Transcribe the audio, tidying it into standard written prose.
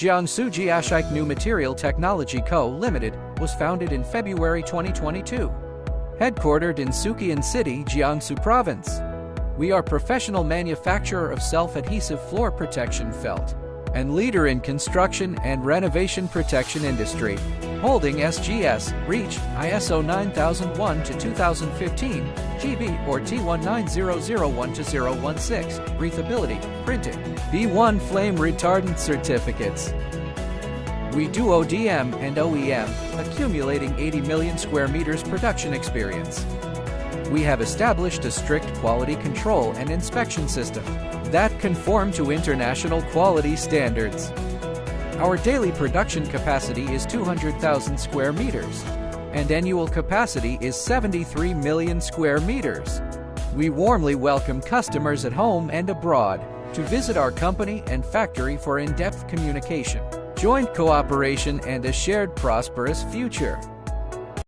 Jiangsu Jiashike New Material Technology Co., Limited, was founded in February 2022. Headquartered in Suqian City, Jiangsu Province. We are professional manufacturer of self-adhesive floor protection felt and leader in construction and renovation protection industry, holding SGS, REACH, ISO 9001-2015, GB or T19001-016, breathability, printed, B1 flame retardant certificates. We do ODM and OEM, accumulating 80 million square meters production experience. We have established a strict quality control and inspection system that conform to international quality standards. Our daily production capacity is 200,000 square meters, and annual capacity is 73 million square meters. We warmly welcome customers at home and abroad to visit our company and factory for in-depth communication, joint cooperation, and a shared prosperous future.